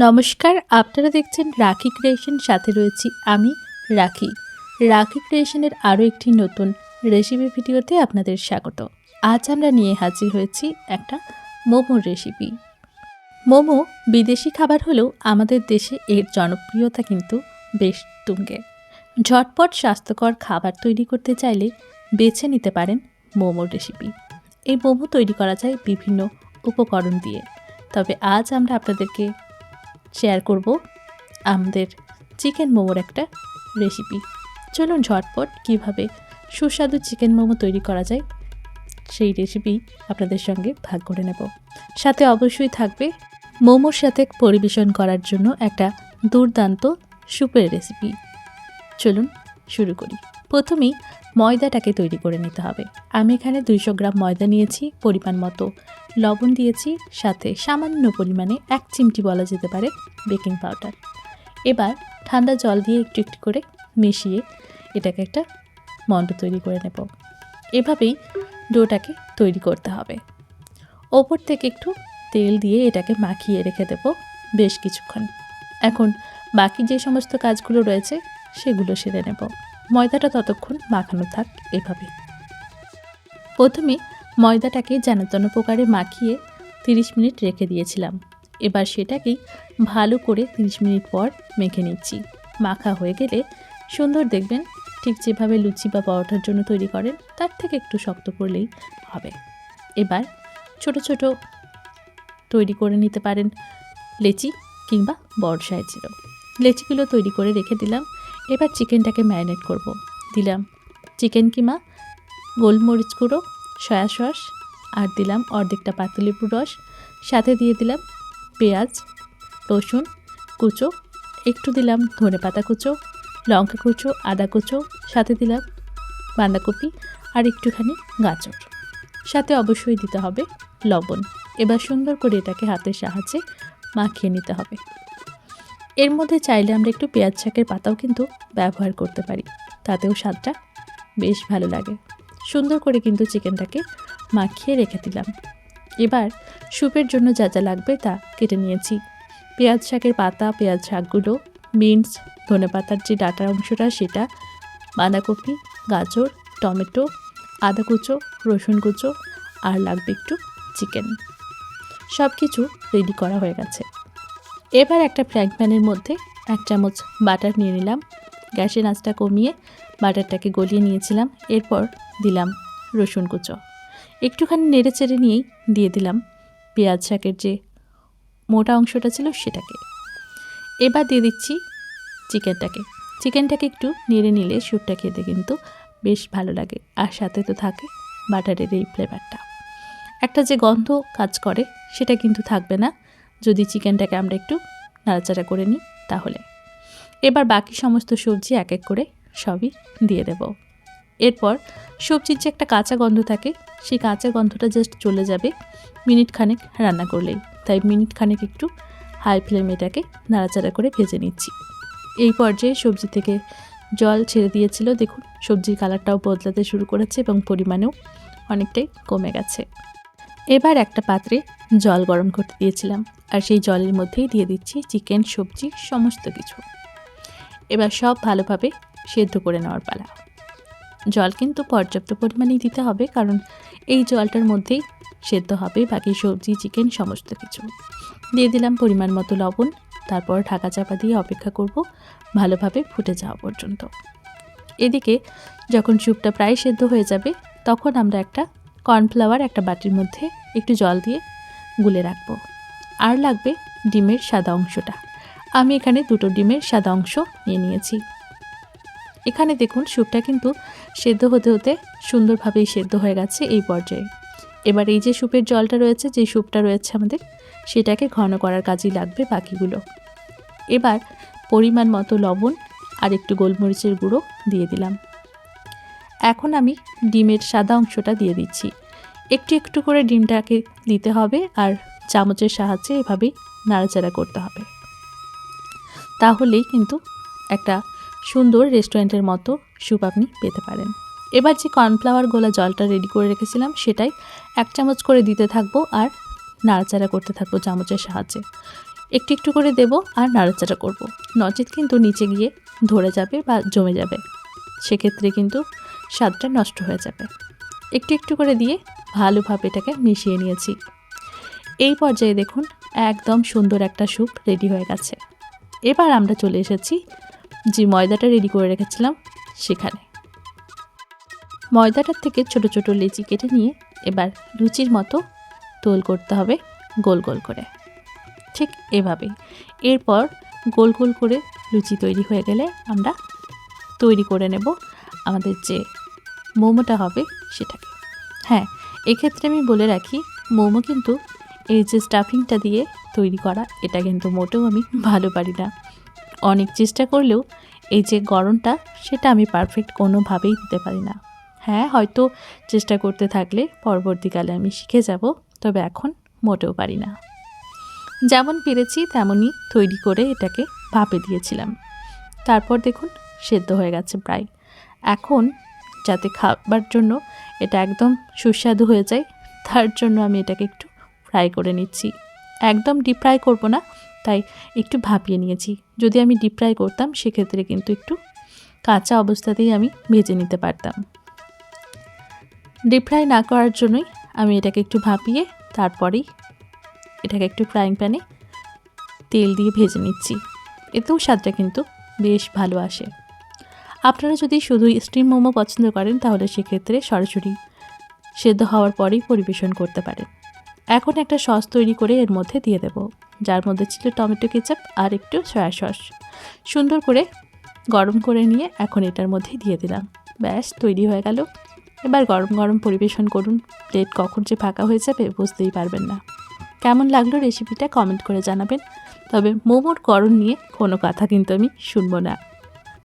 নমস্কার, আপনারা দেখছেন রাখি ক্রিয়েশন। সাথে রয়েছি আমি রাখি। রাখি ক্রিয়েশনের আরও একটি নতুন রেসিপি ভিডিওতে আপনাদের স্বাগত। আজ আমরা নিয়ে হাজির হয়েছি একটা মোমোর রেসিপি। মোমো বিদেশি খাবার হলেও আমাদের দেশে এর জনপ্রিয়তা কিন্তু বেশ তুঙ্গে। ঝটপট স্বাস্থ্যকর খাবার তৈরি করতে চাইলে বেছে নিতে পারেন মোমোর রেসিপি। এই মোমো তৈরি করা যায় বিভিন্ন উপকরণ দিয়ে, তবে আজ আমরা আপনাদেরকে শেয়ার করব আমাদের চিকেন মোমোর একটা রেসিপি। চলুন ঝটপট কিভাবে সুস্বাদু চিকেন মোমো তৈরি করা যায় সেই রেসিপি আপনাদের সঙ্গে ভাগ করে নেব। সাথে অবশ্যই থাকবে মোমোর সাথে পরিবেশন করার জন্য একটা দুর্দান্ত স্যুপের রেসিপি। চলুন শুরু করি। প্রথমেই ময়দাটাকে তৈরি করে নিতে হবে। আমি এখানে 200 গ্রাম ময়দা নিয়েছি, পরিমাণ মতো লবণ দিয়েছি, সাথে সামান্য পরিমাণে 1 চিমটি বলা যেতে পারে বেকিং পাউডার। এবার ঠান্ডা জল দিয়ে একটু একটু করে মিশিয়ে এটাকে একটা মণ্ড তৈরি করে নেব। এভাবেই ডোটাকে তৈরি করতে হবে। ওপর থেকে একটু তেল দিয়ে এটাকে মাখিয়ে রেখে দেব বেশ কিছুক্ষণ। এখন বাকি যে সমস্ত কাজগুলো রয়েছে সেগুলো সেরে নেব। ময়দাটা ততক্ষণ মাখানো থাক। এভাবে প্রথমে ময়দাটাকে যেন প্রকারে মাখিয়ে 30 মিনিট রেখে দিয়েছিলাম। এবার সেটাকেই ভালো করে 30 মিনিট পর মেখে নিচ্ছি। মাখা হয়ে গেলে সুন্দর দেখবেন, ঠিক যেভাবে লুচি বা পরোটার জন্য তৈরি করেন তার থেকে একটু শক্ত করলেই হবে। এবার ছোট ছোট তৈরি করে নিতে পারেন লেচি কিংবা বড় সাইজেরও। লেচিগুলো তৈরি করে রেখে দিলাম। এবার চিকেনটাকে ম্যারিনেট করব। দিলাম চিকেন কিমা, গোলমরিচ গুঁড়ো, সয়া সস, আর দিলাম অর্ধেকটা পাতিলেবুর রস। সাথে দিয়ে দিলাম পেঁয়াজ, রসুন কুচো, একটু দিলাম ধনেপাতা কুচো, লঙ্কা কুচো, আদা কুচো, সাথে দিলাম বাঁধাকপি আর একটুখানি গাজর। সাথে অবশ্যই দিতে হবে লবণ। এবার সুন্দর করে এটাকে হাতের সাহায্যে মাখিয়ে নিতে হবে। এর মধ্যে চাইলে আমরা একটু পেঁয়াজ শাকের পাতাও কিন্তু ব্যবহার করতে পারি, তাতেও স্বাদটা বেশ ভালো লাগে। সুন্দর করে কিন্তু চিকেনটাকে মাখিয়ে রেখে দিলাম। এবার স্যুপের জন্য যা যা লাগবে তা কেটে নিয়েছি। পেঁয়াজ শাকের পাতা, পেঁয়াজ শাকগুলো, বিনস, ধনেপাতার যে ডাটার অংশটা সেটা, বাঁধাকপি, গাজর, টমেটো, আদা কুচো, রসুন কুচো, আর লাগবে একটু চিকেন। সব কিছু রেডি করা হয়ে গেছে। এবার একটা ফ্রাইং প্যানের মধ্যে 1 চামচ বাটার নিয়ে নিলাম। গ্যাসের আঁচটা কমিয়ে বাটারটাকে গলিয়ে নিয়েছিলাম। এরপর দিলাম রসুন কুচো। একটুখানি নেড়ে চেড়ে নিয়েই দিয়ে দিলাম পেঁয়াজ শাকের যে মোটা অংশটা ছিল সেটাকে। এবার দিয়ে দিচ্ছি চিকেনটাকে একটু নেড়ে নিলে স্যুপটা খেতে কিন্তু বেশ ভালো লাগে। আর সাথে তো থাকে বাটারের এই ফ্লেভারটা। একটা যে গন্ধ কাজ করে সেটা কিন্তু থাকবে না যদি চিকেনটাকে আমরা একটু নাড়াচাড়া করে নিই তাহলে। এবার বাকি সমস্ত সবজি এক এক করে সবই দিয়ে দেব। এরপর সবজির যে একটা কাঁচা গন্ধ থাকে সেই কাঁচা গন্ধটা জাস্ট চলে যাবে মিনিট খানেক রান্না করলেই। তাই মিনিট খানেক একটু হাই ফ্লেমে এটাকে নাড়াচাড়া করে ভেজে নিচ্ছি। এই পর্যায়ে সবজি থেকে জল ছেড়ে দিয়েছিল। দেখুন সবজির কালারটাও বদলাতে শুরু করেছে এবং পরিমাণেও অনেকটাই কমে গেছে। এবার একটা পাত্রে জল গরম করতে দিয়েছিলাম, আর সেই জলের মধ্যেই দিয়ে দিচ্ছি চিকেন, সবজি সমস্ত কিছু। এবার সব ভালোভাবে সেদ্ধ করে নেওয়ার পালা। জল কিন্তু পর্যাপ্ত পরিমাণেই দিতে হবে, কারণ এই জলটার মধ্যেই সেদ্ধ হবে বাকি সবজি, চিকেন সমস্ত কিছু। দিয়ে দিলাম পরিমাণ মতো লবণ। তারপর ঢাকা চাপা দিয়ে অপেক্ষা করব ভালোভাবে ফুটে যাওয়া পর্যন্ত। এদিকে যখন স্যুপটা প্রায় সেদ্ধ হয়ে যাবে তখন আমরা একটা কর্নফ্লাওয়ার একটা বাটির মধ্যে একটু জল দিয়ে গুলে রাখবো। আর লাগবে ডিমের সাদা অংশটা। আমি এখানে 2টো ডিমের সাদা অংশ নিয়ে নিয়েছি। এখানে দেখুন স্যুপটা কিন্তু সেদ্ধ হতে হতে সুন্দরভাবেই সেদ্ধ হয়ে গেছে এই পর্যায়ে। এবার এই যে স্যুপের জলটা রয়েছে, যে স্যুপটা রয়েছে আমাদের, সেটাকে ঘন করার কাজেই লাগবে বাকিগুলো। এবার পরিমাণ মতো লবণ আর একটু গোলমরিচের গুঁড়ো দিয়ে দিলাম। এখন আমি ডিমের সাদা অংশটা দিয়ে দিচ্ছি। একটু একটু করে ডিমটাকে দিতে হবে আর চামচের সাহায্যে এভাবেই নাড়াচাড়া করতে হবে। তাহলেই কিন্তু একটা সুন্দর রেস্টুরেন্টের মতো স্যুপ আপনি পেতে পারেন। এবার যে কর্নফ্লাওয়ার গোলা জলটা রেডি করে রেখেছিলাম সেটাই 1 চামচ করে দিতে থাকবো আর নাড়াচাড়া করতে থাকবো চামচের সাহায্যে। একটু একটু করে দেব আর নাড়াচাড়া করব, নচেত কিন্তু নিচে গিয়ে ধরে যাবে বা জমে যাবে, সেক্ষেত্রে কিন্তু স্বাদটা নষ্ট হয়ে যাবে। একটু একটু করে দিয়ে ভালোভাবে এটাকে মিশিয়ে নিয়েছি। এই পর্যায়ে দেখুন একদম সুন্দর একটা স্যুপ রেডি হয়ে গেছে। এবার আমরা চলে এসেছি যে ময়দাটা রেডি করে রেখেছিলাম সেখানে। ময়দাটার থেকে ছোট ছোট লেচি কেটে নিয়ে এবার লুচির মতো তোল করতে হবে গোল গোল করে, ঠিক এভাবেই। এরপর গোল গোল করে লুচি তৈরি হয়ে গেলে আমরা তৈরি করে নেব আমাদের যে মোমোটা হবে সেটাকে। হ্যাঁ, এক্ষেত্রে আমি বলে রাখি, মোমো কিন্তু এই যে স্টাফিংটা দিয়ে তৈরি করা, এটা কিন্তু মোটেও আমি ভালো পারি না। অনেক চেষ্টা করলেও এই যে গড়নটা সেটা আমি পারফেক্ট কোনোভাবেই দিতে পারি না। হ্যাঁ, হয়তো চেষ্টা করতে থাকলে পরবর্তীকালে আমি শিখে যাব, তবে এখন মোটেও পারি না। যেমন পেরেছি তেমনই তৈরি করে এটাকে ভাপে দিয়েছিলাম। তারপর দেখুন সেদ্ধ হয়ে গেছে প্রায়। এখন যাতে খাবার জন্য এটা একদম সুস্বাদু হয়ে যায়, তার জন্য আমি এটাকে একটু ফ্রাই করে নিচ্ছি। একদম ডিপ ফ্রাই করবো না, তাই একটু ভাপিয়ে নিয়েছি। যদি আমি ডিপ ফ্রাই করতাম সেক্ষেত্রে কিন্তু একটু কাঁচা অবস্থাতেই আমি ভেজে নিতে পারতাম। ডিপ ফ্রাই না করার জন্যই আমি এটাকে একটু ভাপিয়ে তারপরেই এটাকে একটু ফ্রাইং প্যানে তেল দিয়ে ভেজে নিচ্ছি। এতেও স্বাদটা কিন্তু বেশ ভালো আসে। আপনারা যদি শুধু স্টিম মোমো পছন্দ করেন তাহলে সেক্ষেত্রে সরাসরি সেদ্ধ হওয়ার পরেই পরিবেশন করতে পারেন। এখন একটা সস তৈরি করে এর মধ্যে দিয়ে দেব, যার মধ্যে ছিল টমেটো কেচাপ আর একটু সয়া সস। সুন্দর করে গরম করে নিয়ে এখন এটার মধ্যে দিয়ে দিলাম। ব্যাস তৈরি হয়ে গেল। এবার গরম গরম পরিবেশন করুন। প্লেট কখন যে ফাঁকা হয়ে যাবে বুঝতেই পারবেন না। কেমন লাগলো রেসিপিটা কমেন্ট করে জানাবেন। তবে মোমোর গড়ন নিয়ে কোনো কথা কিন্তু আমি শুনবো না।